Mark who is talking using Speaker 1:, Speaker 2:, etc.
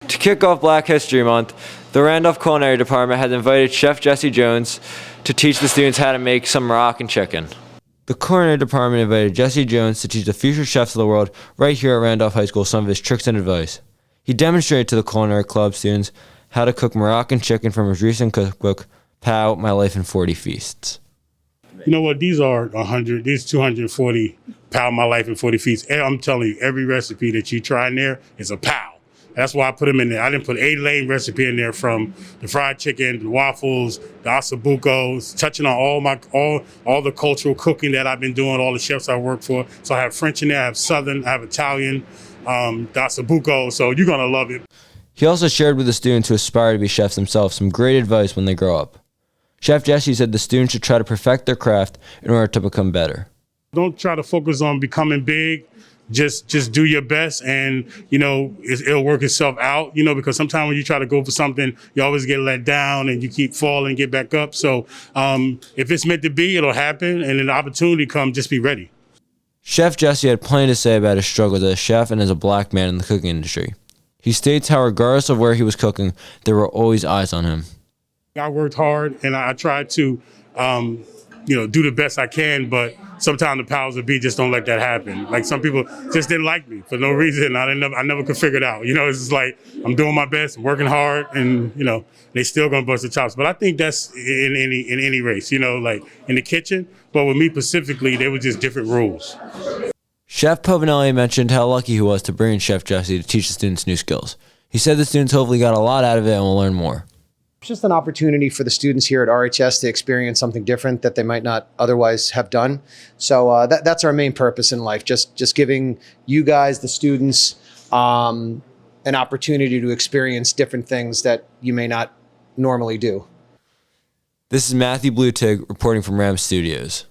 Speaker 1: To kick off Black History Month, the Randolph Culinary Department has invited Chef Jesse Jones to teach the students how to make some Moroccan chicken. The Culinary Department invited Jesse Jones to teach the future chefs of the world right here at Randolph High School some of his tricks and advice. He demonstrated to the Culinary Club students how to cook Moroccan chicken from his recent cookbook, Pow, My Life in 40 Feasts.
Speaker 2: You know what? These are 240 Pow, My Life in 40 Feasts. And I'm telling you, every recipe that you try in there is a pow. That's why I put them in there. I didn't put 8 lane recipe in there, from the fried chicken, the waffles, the ossobucos, touching on all the cultural cooking that I've been doing, all the chefs I work for. So I have French in there, I have Southern, I have Italian, the ossobuco. So you're gonna love it.
Speaker 1: He also shared with the students who aspire to be chefs themselves some great advice when they grow up. Chef Jesse said the students should try to perfect their craft in order to become better.
Speaker 2: Don't try to focus on becoming big. Just do your best, and it'll work itself out. Because sometimes when you try to go for something, you always get let down, and you keep falling, get back up. So if it's meant to be, it'll happen, and then the opportunity comes. Just be ready.
Speaker 1: Chef Jesse had plenty to say about his struggles as a chef and as a black man in the cooking industry. He states how regardless of where he was cooking, there were always eyes on him.
Speaker 2: I worked hard, and I tried to do the best I can, but sometimes the powers that be just don't let that happen. Like, some people just didn't like me for no reason. I never could figure it out. It's just like, I'm doing my best, I'm working hard, and they still gonna bust the chops. But I think that's in any race, like in the kitchen. But with me specifically, they were just different rules.
Speaker 1: Chef Povinelli mentioned how lucky he was to bring in Chef Jesse to teach the students new skills. He said the students hopefully got a lot out of it and will learn more.
Speaker 3: It's just an opportunity for the students here at RHS to experience something different that they might not otherwise have done. So that's our main purpose in life, just giving you guys, the students, an opportunity to experience different things that you may not normally do.
Speaker 1: This is Matthew Blutig reporting from Ram Studios.